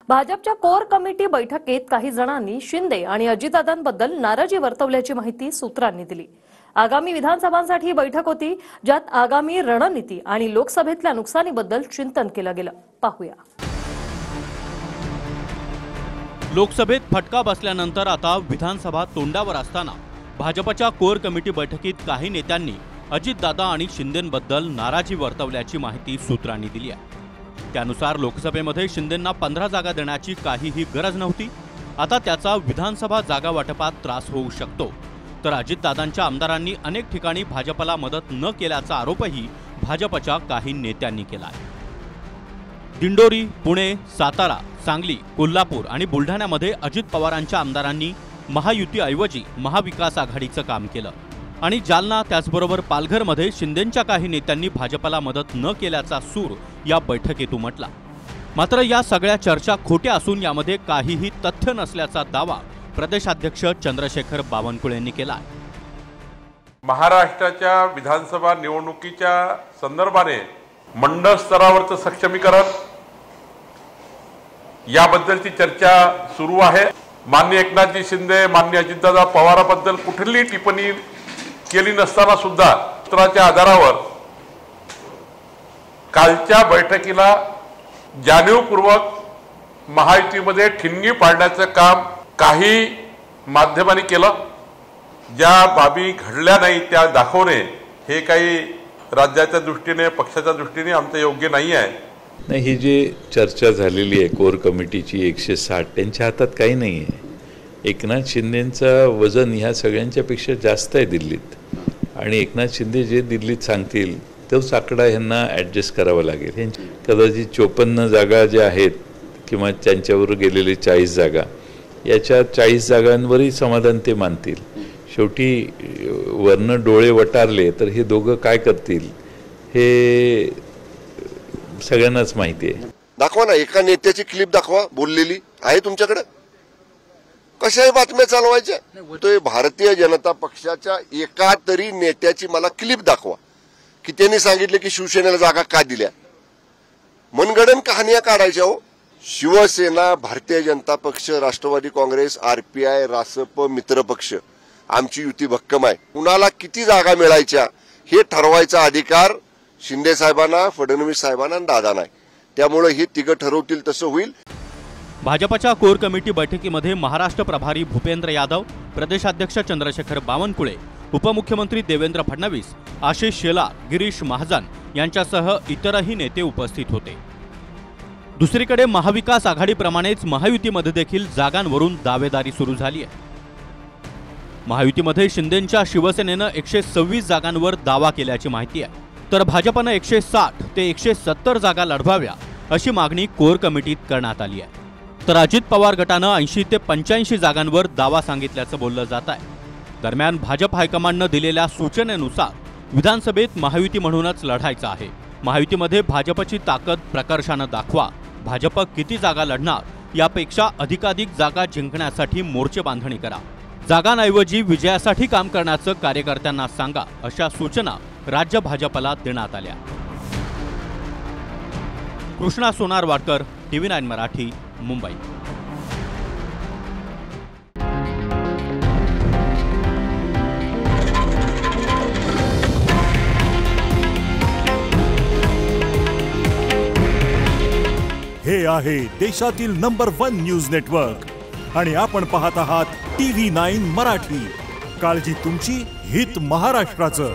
भाजपच्या core committee बैठकीत काही जणांनी शिंदे आणि अजितदादांबद्दल नाराजी वर्तवल्याची माहिती सूत्रांनी दिली। आगामी विधानसभांसाठी ही बैठक होती, ज्यात आगामी रणनीती आणि लोकसभेतल्या नुकसानीबद्दल चिंतन केलं गेलं। पाहूया। लोकसभेत फटका बसल्यानंतर आता विधानसभा तोंडावर असताना भाजपच्या कोर कमिटी बैठकीत काही नेत्यांनी अजितदादा आणि शिंदेंबद्दल नाराजी वर्तवल्याची माहिती सूत्रांनी दिली आहे। त्यानुसार लोकसभेमध्ये शिंदेंना 15 जागा देण्याची काहीही गरज नव्हती। आता त्याचा विधानसभा जागा वाटपात त्रास होऊ शकतो। तर अजितदादांच्या आमदारांनी अनेक ठिकाणी भाजपला मदत न केल्याचा आरोपही भाजपच्या काही नेत्यांनी केला आहे। दिंडोरी, पुणे, सातारा, सांगली, कोल्हापूर आणि बुलढाण्यामध्ये अजित पवारांच्या आमदारांनी महायुतीऐवजी महाविकास आघाडीचं काम केलं आणि जालना त्याचबरोबर पालघरमध्ये शिंदेंच्या काही नेत्यांनी भाजपला मदत न केल्याचा सूर या बैठकीत उमटला। मात्र या सगळ्या चर्चा खोट्या असून यामध्ये काहीही तथ्य नसल्याचा दावा प्रदेशाध्यक्ष चंद्रशेखर बावनकुळे यांनी केला। महाराष्ट्राच्या विधानसभा निवडणुकीच्या संदर्भाने मंडळ स्तरावरचं सक्षमीकरण याबद्दलची चर्चा सुरू आहे। माननीय एकनाथजी शिंदे, माननीय अजितदादा पवारांबद्दल कुठलीही टिप्पणी केली नसताना सुद्धा सूत्राच्या आधारावर कालच्या बैठकीला जाणीवपूर्वक महायुतीमध्ये ठिणगी पाडण्याचं काम काही माध्यमांनी केलं। ज्या बाबी घडल्या नाही त्या दाखवणे हे काही राज्याच्या दृष्टीने, पक्षाच्या दृष्टीने आमचं योग्य नाही आहे। नाही, ही जी चर्चा झालेली आहे कोर कमिटीची 160, त्यांच्या हातात काही नाही आहे। एकनाथ शिंदेंचं वजन ह्या सगळ्यांच्या पेक्षा जास्त आहे दिल्लीत, आणि एकनाथ शिंदे जे दिल्लीत सांगतील तोच आकडा ह्यांना ॲडजस्ट करावा लागेल। कदाचित 54 जागा ज्या आहेत किंवा त्यांच्यावर गेलेले 40 जागा, याच्या 40 जागांवरही समाधान ते मानतील। शेवटी वरनं डोळे वटारले तर हे दोघं काय करतील हे सगळ्यांनाच माहिती आहे। दाखवा ना, एका नेत्याची क्लिप दाखवा, बोललेली आहे तुमच्याकडे। कशाही बातम्या चालवायच्या, तो भारतीय जनता पक्षाच्या एका तरी नेत्याची मला क्लिप दाखवा की त्यांनी सांगितले की शिवसेनेला जागा का दिल्या। मनगडन कहाण्या काढायच्या हो। शिवसेना, भारतीय जनता पक्ष, राष्ट्रवादी काँग्रेस, RPI, रासप, मित्रपक्ष, आमची युती भक्कम आहे। कुणाला किती जागा मिळायच्या हे ठरवायचा अधिकार शिंदे साहेबांना, फडणवीस साहेबांना आणि दादांना आहे। त्यामुळे हे तिघं ठरवतील तसं होईल। भाजपच्या कोर कमिटी बैठकीमध्ये महाराष्ट्र प्रभारी भूपेंद्र यादव, प्रदेशाध्यक्ष चंद्रशेखर बावनकुळे, उपमुख्यमंत्री देवेंद्र फडणवीस, आशिष शेलार, गिरीश महाजन यांच्यासह इतरही नेते उपस्थित होते। दुसरीकडे महाविकास आघाडीप्रमाणेच महायुतीमध्ये देखील जागांवरून दावेदारी सुरू झाली आहे। महायुतीमध्ये शिंदेंच्या शिवसेनेनं 126 जागांवर दावा केल्याची माहिती आहे, तर भाजपनं 160 ते 170 जागा लढवाव्या अशी मागणी कोर कमिटीत करण्यात आली आहे। तर अजित पवार गटानं 80 ते 85 जागांवर दावा सांगितल्याचं बोललं जात आहे। दरम्यान भाजप हायकमांडनं दिलेल्या सूचनेनुसार विधानसभेत महायुती म्हणूनच लढायचं आहे। महायुतीमध्ये भाजपची ताकद प्रकर्षानं दाखवा। भाजप किती जागा लढणार यापेक्षा अधिकाधिक जागा जिंकण्यासाठी मोर्चे बांधणी करा। जागांऐवजी विजयासाठी काम करण्याचं कार्यकर्त्यांना सांगा, अशा सूचना राज्य भाजपला देण्यात आल्या। कृष्णा सोनारवाडकर, TV9 मराठी, मुंबई। हे आहे देशातील नंबर 1 न्यूज नेटवर्क आणि आपण पाहत आहात TV9 मराठी। काळजी तुमची, हित महाराष्ट्राचं।